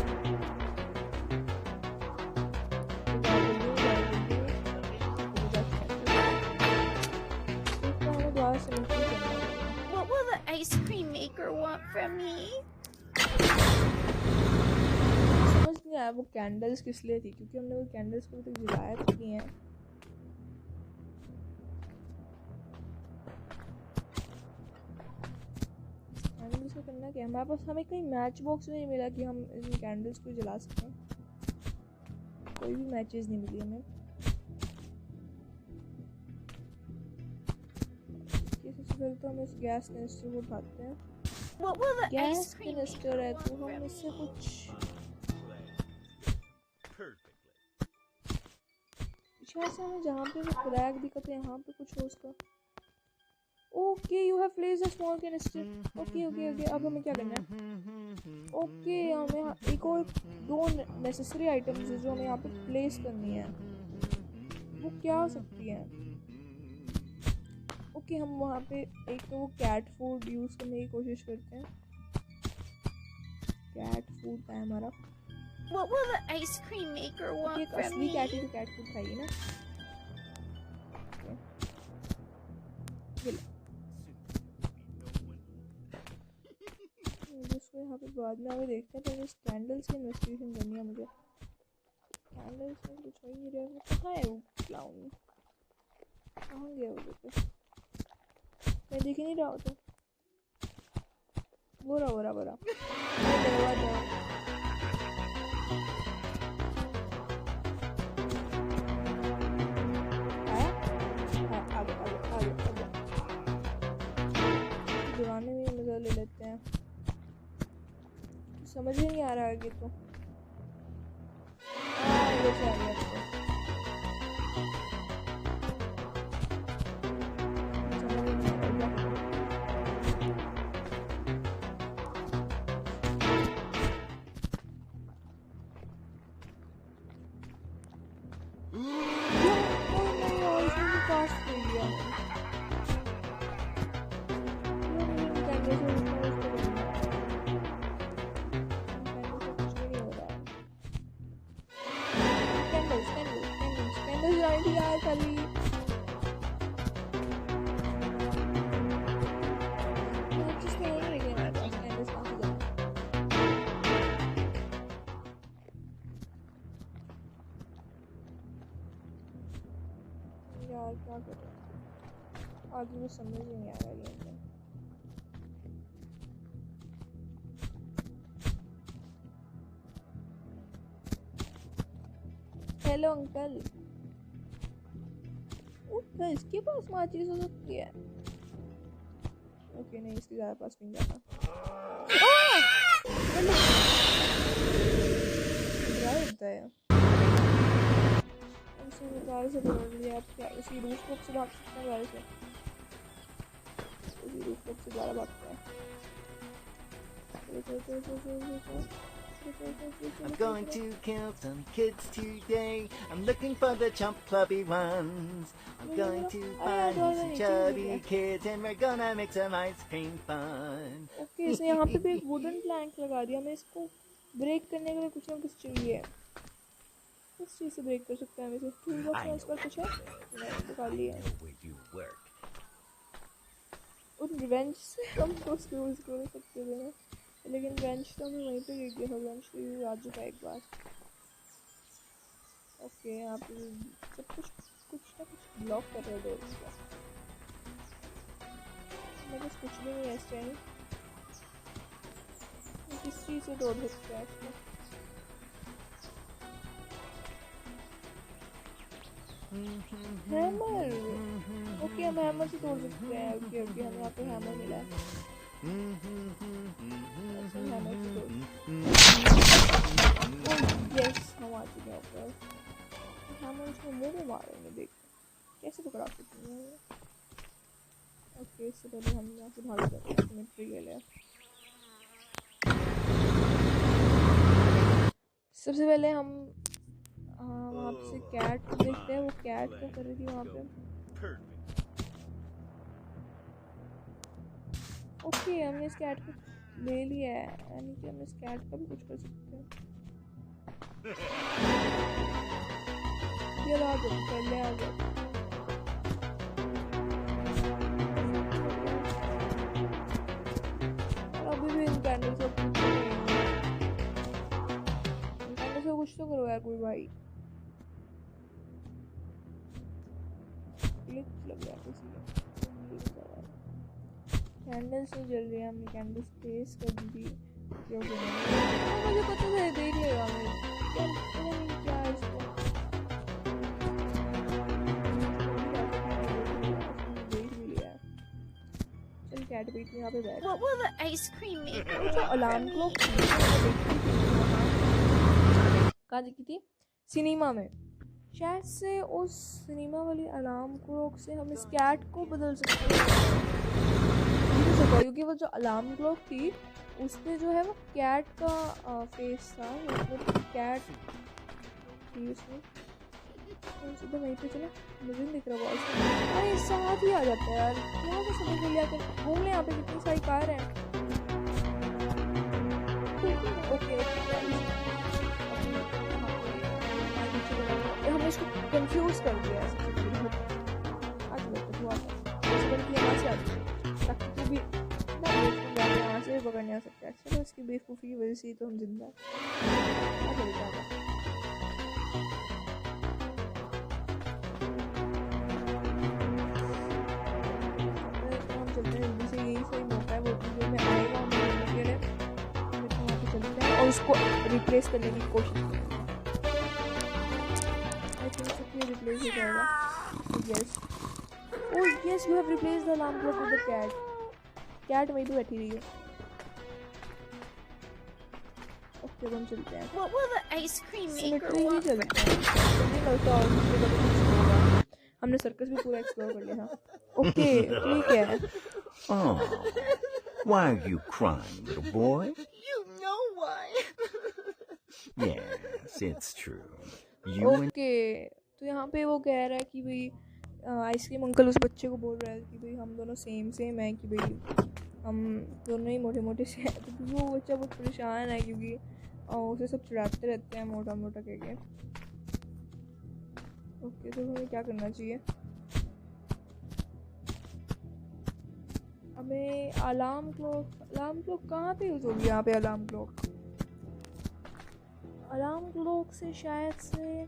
What will the ice cream maker want from me? समझ नहीं आया वो कैंडल्स किस लिए थी क्योंकि हमने वो कैंडल्स को अभी तक जलाया तो नहीं है कैंडल्स को करना क्या हमारे पास हमें कहीं मैच बॉक्स नहीं मिला कि हम इन कैंडल्स को जला सकें कोई भी मैचेस नहीं मिली हमें सबसे पहले तो हम इस गैस कनिस्टर को उठाते हैं What will the gas ice cream canister है maker तो want हम from इससे me? कुछ शायद से हमें जहाँ पे वो क्रैक दिखा था यहाँ पे कुछ हो उसका okay you have placed a small canister okay okay okay अब हमें क्या करना है ओके हमें एक और दो नेसेसरी आइटम्स है जो हमें यहाँ पे प्लेस करनी है वो क्या हो सकती है ओके हम वहाँ पे एक तो वो कैट फूड यूज़ करने की कोशिश करते हैं कैट फूड का है हमारा What will the ice cream maker want एक from असली me? कैट ही तो कैट फूड खाएगी ना उसको यहाँ पे बाद में आगे देखते हैं पहले इस कैंडल्स की इन्वेस्टिगेशन करनी है मुझे कैंडल्स में कुछ हो ही नहीं रहा वो कहाँ है वो क्लाउन कहाँ गया वो पे मैं दिख ही नहीं रहा होता बोरा बोरा बोरा दरवाजा दुराने में मजा ले लेते हैं। समझ ही नहीं आ रहा आगे तो ये से आ गया तो समझ ही नहीं आ रहा। यार क्या करें आगे वो समझ ही नहीं आ रहा गेम में। Hello uncle. क्या इसके पास माचिस हो सकती है? ओके नहीं इसके ज़्यादा पास नहीं जाना। होता है गाड़ी से पकड़ लिया। आप क्या इसी रूफ टॉप से भाग सकते हैं? गाड़ी से इसी रूफ टॉप से ज़्यादा भागते हैं। I'm going to kill some kids today. I'm looking for the chump clubby ones. I'm going to find me some chubby kids and we're gonna make some ice cream fun. Okay इसने यहाँ पे भी एक wooden plank लगा दिया। हमें इसको break करने के लिए कुछ ना कुछ चाहिए। किस चीज़ से ब्रेक कर सकते हैं? हमें टूल बॉक्स में इसका कुछ है? नहीं तो खाली है। उन रिवेंज से हम तो स्क्रोल सकते थे ना, लेकिन बेंच तो हमें वहीं पे गिर गया था। बेंच तो यूँ आ चुका एक बार। ओके यहाँ पे सब कुछ ना कुछ ब्लॉक कर रहे डोर को। मेरे पास कुछ भी नहीं है इस टाइम। किस चीज़ से तोड़ सकते हैं इसको? हैमर। ओके हम हैमर से तोड़ सकते हैं। ओके ओके हमें यहाँ पे हैमर मिला है। यस हम आ चुके हैं ऊपर। हैमर इसमें मुंह में मारेंगे। देख कैसे पकड़ा सकते हैं। ओके इससे पहले हम यहाँ से भाग जाते हैं। सिमेट्री के लिए सबसे पहले हम वहाँ से कैट देखते हैं। वो कैट क्या कर रही थी वहाँ पे? ओके हमने इस कैट को ले लिया है, यानी कि हम इस कैट का भी कुछ कर सकते हैं। ये आ जाओ पहले आ जाओ। अभी भी इन कैंडल से कुछ तो करो यार कोई भाई। लग रहा है किसी कैंडल्स नहीं जल रही है। हमने कैंडल्स प्लेस कर दी क्योंकि मुझे पता है देख लेगा मैं क्या है इसको। देख भी लिया। चल कैट बीट में यहाँ पे बैठ। What will the ice cream make? Alarm clock कहाँ देखी थी? सिनेमा में। शायद से उस सिनेमा वाली अलार्म क्लॉक से हम इस कैट को बदल सकते हैं। क्योंकि वो जो अलार्म क्लॉक थी उसमें जो है वो कैट का फेस था। मतलब कैट थी उसमें। सीधा वहीं पे चले। मुझे नहीं दिख रहा वो। अरे साथ ही आ जाता है यार। यहाँ से समझ लिया कर घूम ले। यहाँ पे कितनी सारी कार हैं। ओके हमने इसको कंफ्यूज कर दिया है। आज लगता हुआ यहाँ से ताकि तू भी यहाँ से पकड़ने आ सकता है। चलो इसकी बेवकूफ़ी की वजह से ही तो हम जिंदा हैं। हम चलते हैं जल्दी से। यही सही मौका है वो जो में आएगा। और उसको रिप्लेस करने की कोशिश करें। आई थिंक कि रिप्लेस हो जाएगा। Yes, oh yes, you have replace the alarm clock with the cat. Cat वहीं पे बैठी रही है। ओके, अब हम चलते हैं। What will the ice cream maker symmetry he want? चलते हैं। मुझे लगता है और मुझे कभी कुछ होगा। हमने सर्कस भी पूरा एक्सप्लोर कर लिया था। ओके, ठीक है। Oh, why are you crying, little boy? You know why. Yes, it's true. You and okay, तो यहाँ पे वो कह रहा है कि भाई आइसक्रीम अंकल उस बच्चे को बोल रहा है कि भाई हम दोनों सेम सेम हैं, कि भाई हम दोनों ही मोटे मोटे से हैं। तो वो बच्चा बहुत परेशान है क्योंकि उसे सब चिढ़ाते रहते हैं मोटा मोटा कह के। ओके, तो हमें क्या करना चाहिए? हमें अलार्म क्लॉक कहाँ पे यूज़ होगी? यहाँ पे अलार्म क्लॉक से शायद से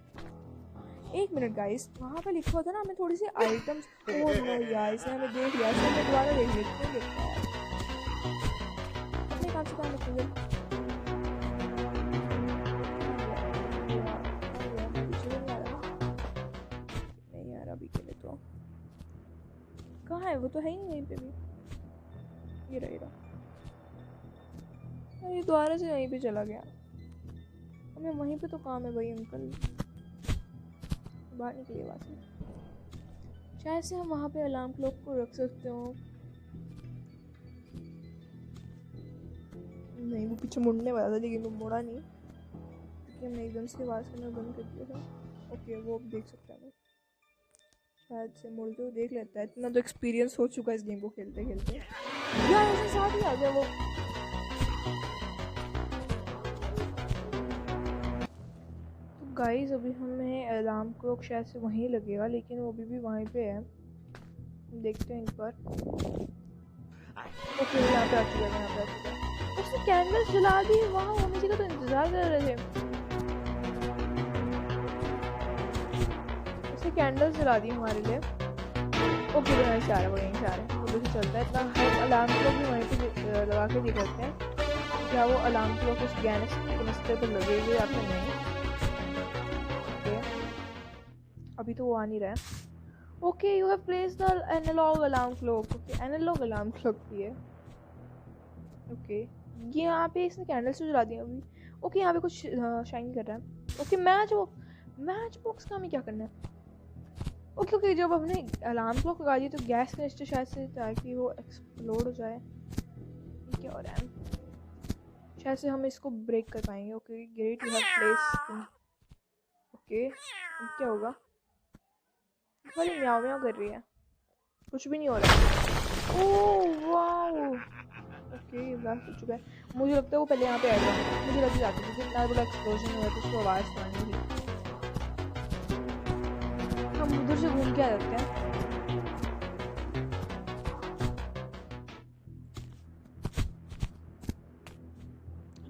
1 मिनट गाइस, वहाँ पे लिखा हुआ था ना हमें थोड़ी सी आइटम्स। ओह नो यार, इसे हमें देख लिया, इसे हमें दोबारा देख लेते हैं। अपने काम से काम रखेंगे। नहीं यार, अभी के लिए तो कहाँ है वो? तो है ही नहीं वहीं पे भी। ये रहा, ये दोबारा से वहीं पे चला गया। हमें वहीं पे तो काम है भाई अंकल। बाहर निकलिए वहाँ से। शायद से हम वहाँ पे अलार्म क्लॉक को रख सकते हो। नहीं, वो पीछे मुड़ने वाला था लेकिन वो मुड़ा नहीं क्योंकि हमने एकदम से आवाज़ करना बंद कर दिया था। ओके, वो अब देख सकते हैं। शायद से मुड़ के वो देख लेता है। इतना तो एक्सपीरियंस हो चुका है इस गेम को खेलते खेलते। यार ऐसे साथ ही आ गया वो। गाइस, अभी हमें अलार्म क्लॉक शायद से वहीं लगेगा, लेकिन वो अभी भी वहीं पे है। देखते हैं एक बार। ओके, यहाँ पे आ चुका है। उसने कैंडल्स जला दी। वहाँ हम इसी का तो इंतजार कर रहे थे। उसने कैंडल्स जला दी हमारे लिए। ओके, तो यहीं से आ रहा है, वो यहीं से आ रहा है। उधर से चलता है। इतना हम अलार्म क्लॉक भी वहीं पे लगा के देख सकते हैं क्या वो अलार्म क्लॉक उस कैनिस्टर पर लगेगी या फिर नहीं। अभी तो वो आ नहीं रहा है। Okay, you have placed the analogue alarm clock. Okay, analogue alarm clock भी है। ओके, ये यहाँ पे इसने कैंडल्स तो जला दिए अभी। ओके, यहाँ पे कुछ शाइन कर रहा है। ओके, मैच बॉक्स का हमें क्या करना है? ओके, जब हमने अलार्म क्लॉक लगा दी तो गैस कनिस्टर शायद से ताकि वो एक्सप्लोड हो जाए। क्या हो रहा है? शायद से हम इसको ब्रेक कर पाएंगे। Okay, great, you have placed. Okay, क्या होगा? खाली म्याओ म्याओ कर रही है, कुछ भी नहीं हो रहा। ओह वाओ, ओके, ब्लास्ट हो चुका है। मुझे लगता है वो पहले यहाँ पे आएगा। मुझे लग जाता है क्योंकि इतना बड़ा एक्सप्लोजन हुआ तो उसको आवाज़ तो आनी थी। हम उधर से घूम के आ जाते हैं।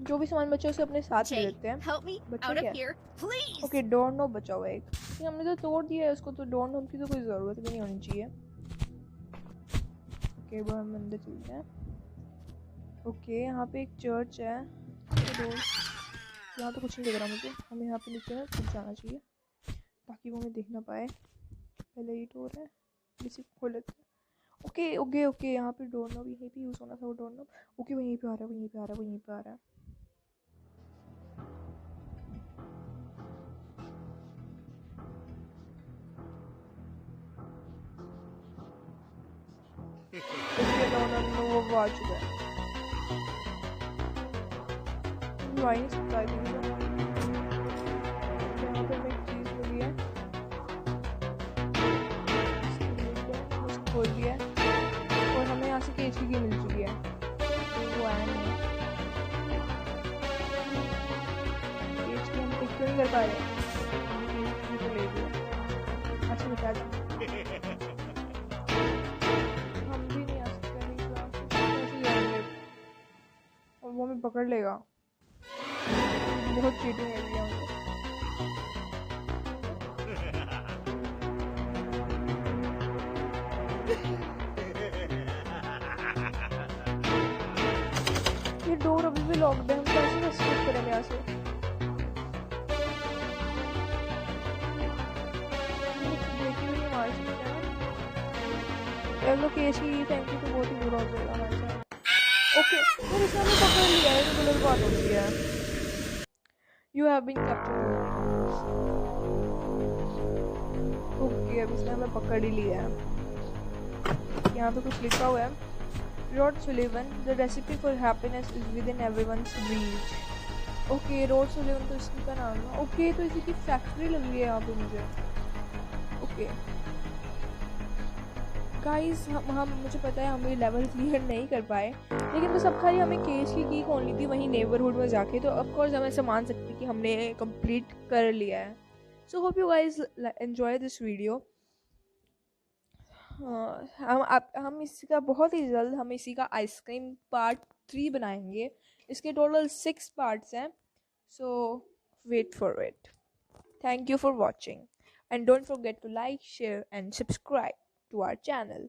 जो भी सामान बचा उसे अपने साथ ले Jay, लेते हैं। help me बच्चे out क्या? of here, please. Okay, door knob बचा हुआ है एक। ये हमने तो तोड़ दिया है उसको, तो डोर नॉब की तो कोई ज़रूरत भी नहीं होनी चाहिए। ओके, वो हम अंदर चलते हैं। ओके, यहाँ पे एक चर्च है। यहाँ तो कुछ नहीं दिख रहा मुझे। हमें यहाँ पे नीचे ना कुछ जाना चाहिए ताकि वो हमें देख ना पाए। पहले ये डोर है, इसे खोल लेते हैं। ओके, यहाँ पे डोर नॉब यहीं पे यूज़ होना था। वो डोर नॉब ओके, वो यहीं पे आ रहा है, वो यहीं पे आ रहा है। No, वो आ चुका है। नहीं सकता आई थिंक। यहाँ पे हमें एक चीज़ मिली है, उसको खोल दिया है और हमें यहाँ से केज की मिल चुकी है। वो आया नहीं है केज की, हम पिक क्यों नहीं कर पा रहे? केज तो ले लिया। अच्छा बता दो, हम भी नहीं आ सकते। कैसे जाएंगे? और वो हमें पकड़ लेगा। बहुत चीटिंग है ये हमको। ये डोर अभी भी लॉक्ड है, हम कैसे एस्केप करेंगे यहाँ से? देखिए भी नहीं मार सकते ना। एलो केसी थैंक यू तो बहुत ही बुरा हो जाएगा हमारे साथ। ओके और इसने हमें पकड़ लिया है, तो गलत बात होती है। You have been captured. Okay अब इसने हमें पकड़ ही लिया है। यहाँ पे कुछ लिखा हुआ है, rod Sullivan, the recipe for happiness is with in everyone's reach. Okay rod Sullivan तो इसकी का नाम है। ओके तो इसी की फैक्ट्री लग रही है यहाँ पे मुझे। ओके गाइस हम मुझे पता है हम ये लेवल क्लियर नहीं कर पाए, लेकिन बस अब खाली हमें केस की की खोलनी थी वहीं नेबरहुड में जाके, तो ऑफ कोर्स हम ऐसे मान सकते हैं कि हमने कंप्लीट कर लिया है। So hope you guys enjoy this video. हम इसका बहुत ही जल्द हम इसी का आइसक्रीम पार्ट 3 बनाएंगे। इसके टोटल 6 पार्ट्स हैं, so wait for it. Thank you for watching and don't forget to like, share and subscribe to our channel.